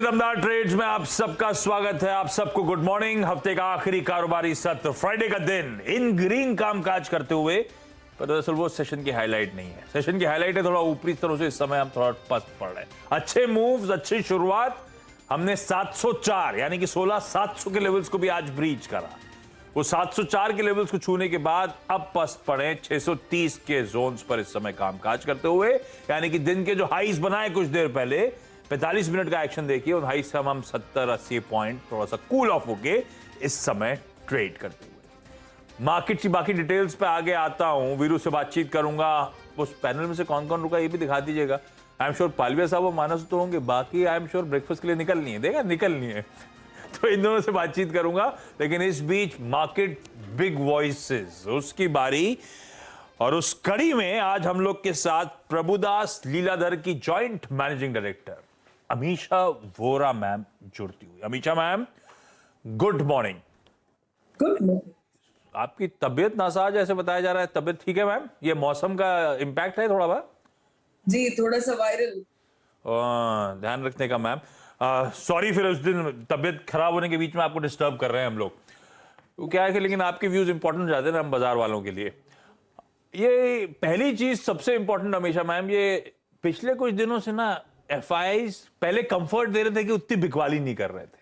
दमदार ट्रेड्स में आप सबका स्वागत है। आप सबको गुड मॉर्निंग। हफ्ते का आखिरी कारोबारी सत्र, फ्राइडे का दिन इन ग्रीन कामकाज करते हुए, पर दरअसल वो सेशन की हाईलाइट नहीं है। सेशन की हाईलाइट है थोड़ा ऊपरी स्तरों से इस समय हम थोड़ा पस्त पड़ रहे हैं। अच्छे मूव्स, अच्छी शुरुआत। हमने 704 यानी कि 16,700 के लेवल्स को भी आज ब्रीच करा। वो 704 के लेवल्स को छूने के बाद अब पस्त पड़े 630 के जोन्स पर इस समय कामकाज करते हुए, यानी कि दिन के जो हाईज बनाए कुछ देर पहले 45 मिनट का एक्शन देखिए, और हाई से हम 70-80 पॉइंट थोड़ा सा कूल ऑफ होके इस समय ट्रेड करते हुए। मार्केट की बाकी डिटेल्स पे आगे आता हूं, वीरू से बातचीत करूंगा। उस पैनल में से कौन कौन रुका ये भी दिखा दीजिएगा। आई एम श्योर पालविया साहब और मानस तो होंगे, बाकी आई एम श्योर ब्रेकफास्ट के लिए निकलनी है, देगा निकलनी है तो इन दोनों से बातचीत करूंगा। लेकिन इस बीच मार्केट बिग वॉइसेस उसकी बारी, और उस कड़ी में आज हम लोग के साथ प्रभुदास लीलाधर की joint managing director Amisha Vora ma'am जुड़ती हुई। Amisha ma'am, good morning. Good morning. आपकी तबीयत नासाज ऐसे बताया जा रहा है, तबीयत ठीक है मैम? ये मौसम का इंपैक्ट है थोड़ा बहुत? जी, थोड़ा सा वायरल। ध्यान रखने का मैम। सॉरी फिर उस दिन तबीयत खराब होने के बीच में आपको डिस्टर्ब कर रहे हैं हम लोग। तो क्या है कि लेकिन आपके व्यूज इंपॉर्टेंट हो जाते हैं ना हम बाजार वालों के लिए। ये पहली चीज सबसे इंपॉर्टेंट हमेशा मैम, ये पिछले कुछ दिनों से ना एफआईआईज पहले कंफर्ट दे रहे थे कि उतनी बिकवाली नहीं कर रहे थे,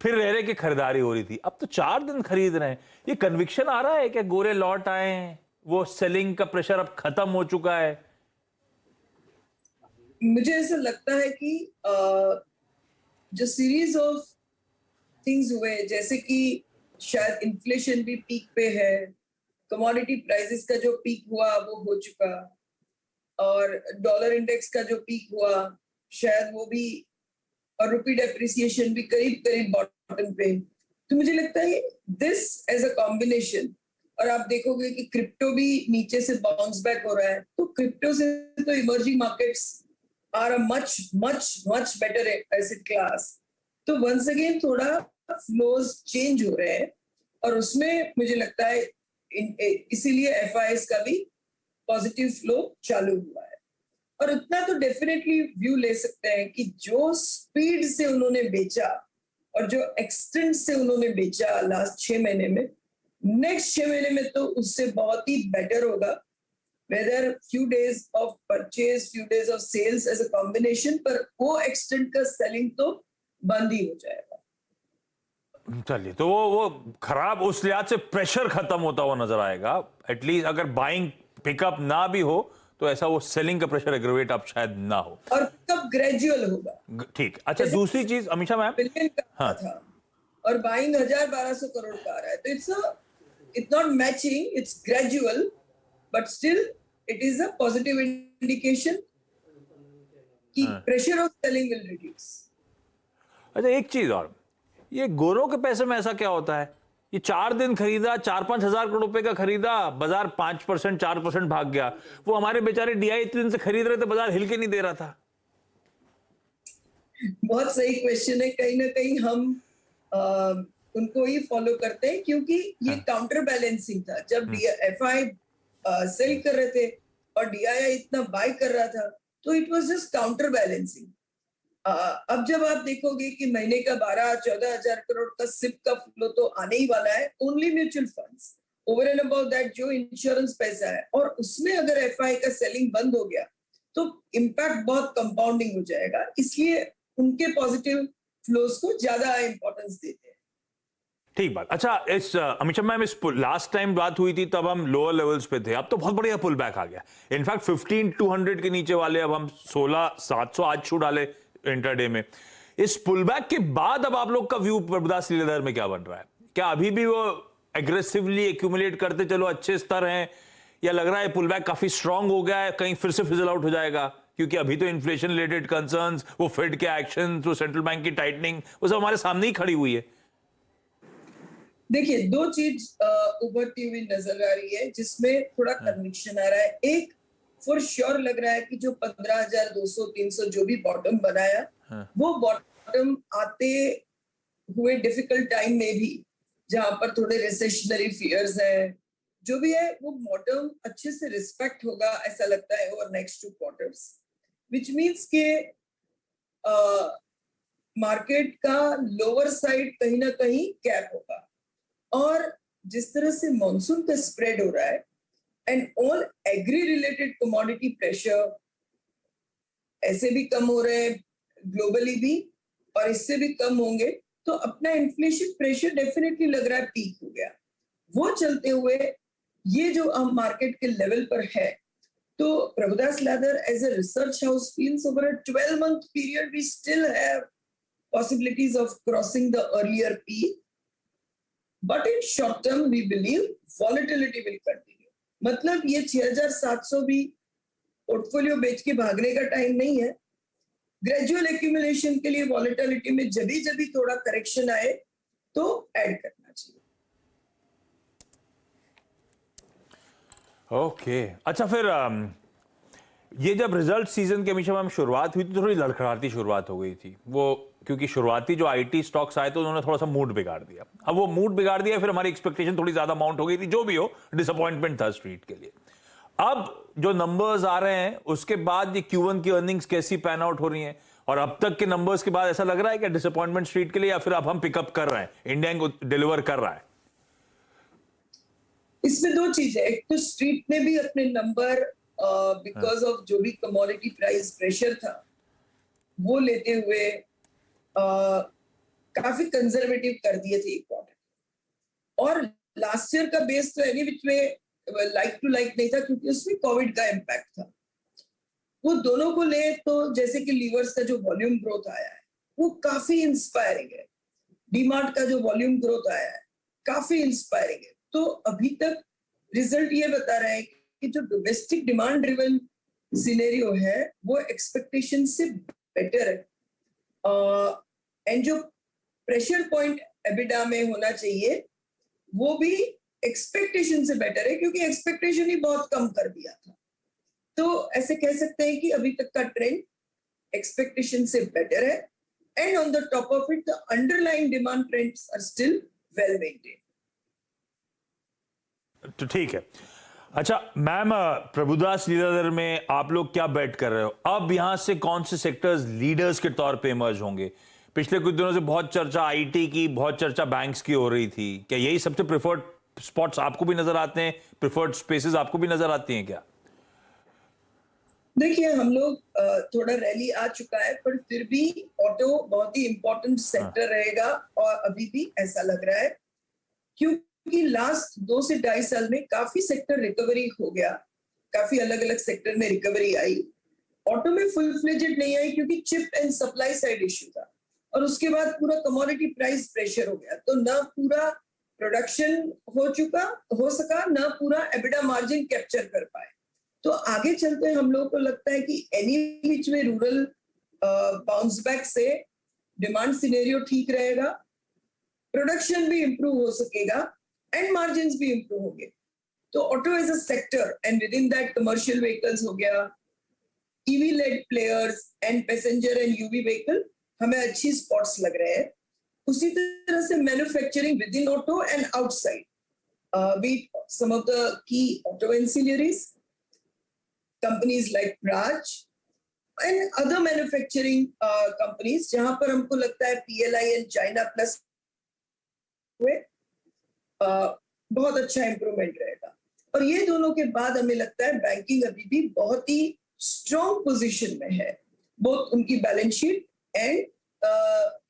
फिर रह रहे कि खरीदारी हो रही थी। अब तो 4 दिन खरीद रहे हैं। ये कन्विक्शन आ रहा है कि गोरे लौट आए हैं, वो सेलिंग का प्रेशर अब खत्म हो चुका है? मुझे ऐसा लगता है कि जो सीरीज ऑफ थिंग्स हुए, जैसे कि शायद इन्फ्लेशन भी पीक पे है, कमोडिटी प्राइसेस का जो पीक हुआ वो हो चुका, और डॉलर इंडेक्स का जो पीक हुआ शायद वो भी, और रुपी डेप्रिसिएशन भी करीब करीब बॉटम पे। तो मुझे लगता है दिस एज अ कॉम्बिनेशन, और आप देखोगे कि क्रिप्टो भी नीचे से बाउंस बैक हो रहा है, तो क्रिप्टो से तो emerging markets are a much much much better asset class. तो वंस अगेन थोड़ा फ्लोज चेंज हो रहे हैं, और उसमें मुझे लगता है इसीलिए एफआईएस का भी पॉजिटिव फ्लो चालू हुआ है। और उतना तो डेफिनेटली व्यू ले सकते हैं कि जो स्पीड से उन्होंने बेचा और जो एक्सटेंट से उन्होंने बेचा लास्ट 6 महीने में, नेक्स्ट 6 महीने में तो उससे बहुत ही बेटर होगा। Whether few days of purchase, few days of sales as a combination, पर वो एक्सटेंट का सेलिंग तो बंद ही हो जाएगा। चलिए, तो वो खराब उस लिहाज से प्रेशर खत्म होता हुआ नजर आएगा। एटलीस्ट अगर बाइंग पिकअप ना भी हो तो ऐसा वो सेलिंग का प्रेशर एग्रीवेट अब शायद ना हो, और कब ग्रेजुअल होगा। ठीक। अच्छा, दूसरी चीज अमीशा मैम, बिलियन का हाँ था और बाइंग 1000-1200 करोड़ का आ रहा है, तो it's not matching, it's gradual, but still it is a positive indication कि pressure of selling will reduce. अच्छा एक चीज और, ये गोरों के पैसे में ऐसा क्या होता है? ये 4 दिन खरीदा, 4-5 हजार करोड़ रुपए का खरीदा, बाजार 5% 4% भाग गया। वो हमारे बेचारे डीआई इतने दिन से खरीद रहे थे, बाजार हिल के नहीं दे रहा था। बहुत सही क्वेश्चन है। कहीं ना कहीं हम उनको ही फॉलो करते हैं, क्योंकि ये काउंटर बैलेंसिंग था। जब एफआई सेल कर रहे थे और डीआई इतना बाय कर रहा था, तो it was just counter balancing. अब जब आप देखोगे कि महीने का 12-14 हजार करोड़ का सिप का फ्लो तो आने ही वाला है, only mutual funds, over and about that जो इंश्योरेंस पैसा है, और उसमें अगर एफआई का सेलिंग बंद हो गया तो इम्पैक्ट बहुत कंपाउंडिंग हो जाएगा। इसलिए उनके पॉजिटिव फ्लोज को ज्यादा इंपॉर्टेंस देते हैं। ठीक बात। अच्छा, इस अमिशा मैम, इस लास्ट टाइम बात हुई थी तब हम लोअर लेवल्स पे थे, अब तो बहुत बढ़िया पुल बैक आ गया। इनफैक्ट 15,200 के नीचे वाले अब हम 16,700 आज छू डाले इंटरडे में। इस पुल बैक के बाद अब आप लोग का व्यू प्रभुदास लीलाधर में क्या बन रहा है? क्या अभी भी वो एग्रेसिवली एक्यूमुलेट करते चलो अच्छे स्तर हैं, या लग रहा है पुल बैक काफी स्ट्रांग हो गया है, कहीं फिर से फिजल आउट हो जाएगा? क्योंकि अभी तो इन्फ्लेशन रिलेटेड कंसर्न्स, वो फेड के एक्शन, तो सेंट्रल बैंक की टाइटनिंग, वो सब हमारे सामने ही खड़ी हुई है। देखिए, दो चीज उभरती हुई नजर आ रही है जिसमें थोड़ा कन्विक्शन आ रहा है। एक, फॉर श्योर लग रहा है कि जो 15,200-300 जो भी बॉटम बनाया, वो बॉटम आते हुए डिफिकल्ट टाइम में भी, जहां पर थोड़े रिसेशनरी फियर्स हैं, जो भी है, वो बॉटम अच्छे से रिस्पेक्ट होगा ऐसा लगता है over next 2 quarters, which means के मार्केट का लोअर साइड कहीं ना कहीं गैप होगा। और जिस तरह से मॉनसून का स्प्रेड हो रहा है and all agri related commodity pressure ऐसे भी कम हो रहे हैं ग्लोबली भी, और इससे भी कम होंगे, तो अपना इन्फ्लेशन प्रेशर डेफिनेटली लग रहा है पीक हो गया। वो चलते हुए ये जो हम मार्केट के लेवल पर है, तो Prabhudas Liladhar as a research house feels over a 12-month period we still have possibilities of crossing the earlier peak, but in short term we believe volatility will continue। मतलब ये 6,700 भी पोर्टफोलियो बेच के भागने का टाइम नहीं है। ग्रेजुअल एक्यूमुलेशन के लिए वॉलेटिलिटी में जब भी थोड़ा करेक्शन आए तो ऐड करना चाहिए। ओके अच्छा, फिर ये जब रिजल्ट सीजन के हमेशा मैम शुरुआत हुई थी, थोड़ी लड़खड़ाती शुरुआत हो गई थी वो, क्योंकि शुरुआती जो आईटी स्टॉक्स आए तो उन्होंने थोड़ा सा मूड बिगाड़ दिया। अब वो मूड बिगाड़ दिया, फिर हमारी एक्सपेक्टेशन थोड़ी ज्यादा माउंट हो गई थी, जो भी हो डिसअपॉइंटमेंट था स्ट्रीट के लिए। अब जो नंबर्स आ रहे हैं उसके बाद ये Q1 की अर्निंग्स कैसी पैन आउट हो रही हैं, और अब तक के नंबर्स के बाद ऐसा लग रहा है कि डिसअपॉइंटमेंट स्ट्रीट के लिए, या फिर अब हम पिकअप कर रहे हैं, इंडिया को डिलीवर कर रहा है? इसमें दो चीजें, एक तो स्ट्रीट ने भी अपने नंबर बिकॉज ऑफ जो भी कमोडिटी प्राइस प्रेशर था वो लेते हुए काफी कंजर्वेटिव कर दिए थे एक क्वार्टर। और लास्ट ईयर का बेस तो एनी विच में लाइक टू लाइक नहीं था, क्योंकि उसमें कोविड का इम्पैक्ट था। वो दोनों को ले तो जैसे कि लीवर्स का जो वॉल्यूम ग्रोथ आया है वो काफी इंस्पायरिंग है, डीमार्ट का जो वॉल्यूम ग्रोथ आया है काफी इंस्पायरिंग है। तो अभी तक रिजल्ट ये बता रहे हैं कि जो डोमेस्टिक डिमांड ड्रिवन सिनेरियो है वो एक्सपेक्टेशन से बेटर है, एंड जो प्रेशर पॉइंट एबिडा में होना चाहिए वो भी एक्सपेक्टेशन से बेटर है, क्योंकि एक्सपेक्टेशन ही बहुत कम कर दिया था। तो ऐसे कह सकते हैं कि अभी तक का ट्रेंड एक्सपेक्टेशन से बेटर है, and on the top of it the underlying demand trends are still well maintained. तो ठीक है। अच्छा मैम, प्रभुदास लीडर में आप लोग क्या बेट कर रहे हो? अब यहां से कौन से सेक्टर्स लीडर्स के तौर पे इमर्ज होंगे? पिछले कुछ दिनों से बहुत चर्चा आईटी की, बहुत चर्चा बैंक्स की हो रही थी। क्या यही सबसे प्रेफर्ड स्पॉट्स आपको भी नजर आते हैं, प्रेफर्ड स्पेसेस आपको भी नजर आती हैं क्या? देखिए, हम लोग थोड़ा रैली आ चुका है, पर फिर भी ऑटो बहुत ही इंपॉर्टेंट सेक्टर रहेगा, और अभी भी ऐसा लग रहा है, क्योंकि लास्ट 2 से 2.5 साल में काफी सेक्टर रिकवरी हो गया, काफी अलग अलग सेक्टर में रिकवरी आई। ऑटो में फुल फ्लेजेड नहीं आई क्योंकि chip and supply side issue था, और उसके बाद पूरा कमोडिटी प्राइस प्रेशर हो गया, तो ना पूरा प्रोडक्शन हो सका, ना पूरा एबिडा मार्जिन कैप्चर कर पाए। तो आगे चलते हम लोगों को लगता है कि एनी विच में रूरल बाउंस बैक से डिमांड सिनेरियो ठीक रहेगा, प्रोडक्शन भी इंप्रूव हो सकेगा, एंड मार्जिन्स भी इंप्रूव होंगे। तो auto as a sector and within that commercial vehicles हो गया, EV led players and passenger and UV vehicle हमें अच्छी स्पॉट्स लग रहे हैं। उसी तरह से manufacturing within auto and outside, be some of the key auto ancillaries companies like Praj and other manufacturing companies, जहां पर हमको लगता है PLI and China Plus हुए बहुत अच्छा इंप्रूवमेंट रहेगा। और ये दोनों के बाद हमें लगता है बैंकिंग अभी भी बहुत ही स्ट्रॉन्ग पोजीशन में है, बोथ उनकी balance sheet and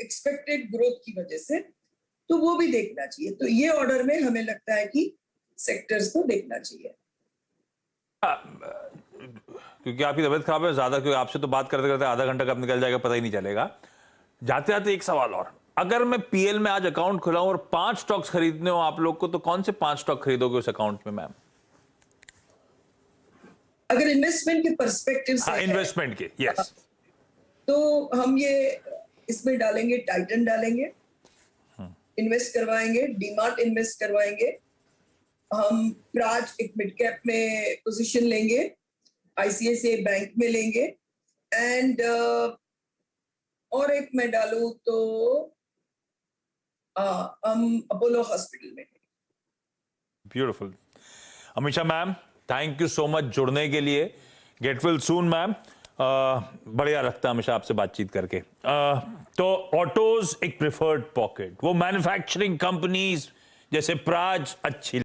expected growth की वजह से, तो वो भी देखना चाहिए। तो ये ऑर्डर में हमें लगता है कि सेक्टर्स को देखना चाहिए। क्योंकि आपकी तबीयत खराब है ज्यादा, क्योंकि आपसे तो बात करते करते आधा घंटा कब निकल जाएगा पता ही नहीं चलेगा। जाते जाते एक सवाल और, अगर मैं पीएल में आज अकाउंट खुलाऊं और 5 स्टॉक्स खरीदने हो आप लोग को, तो कौन से 5 स्टॉक खरीदोगे उस अकाउंट में मैम? अगर इन्वेस्टमेंट के पर्सपेक्टिव से, इन्वेस्टमेंट के, यस, तो हम ये इसमें डालेंगे, टाइटन डालेंगे, इन्वेस्ट करवाएंगे, डीमार्ट इन्वेस्ट करवाएंगे, हम प्राज एक मिड कैप में पोजीशन लेंगे, आईसीआईसीआई बैंक में लेंगे, एंड और एक मैं डालूं तो हम अपोलो हॉस्पिटल में। Beautiful. Amisha ma'am, thank you so much जुड़ने के लिए। Get well soon ma'am. बढ़िया लगता है हमेशा आपसे बातचीत करके। तो ऑटोज एक प्रिफर्ड पॉकेट, वो मैन्युफैक्चरिंग कंपनीज जैसे प्राज अच्छी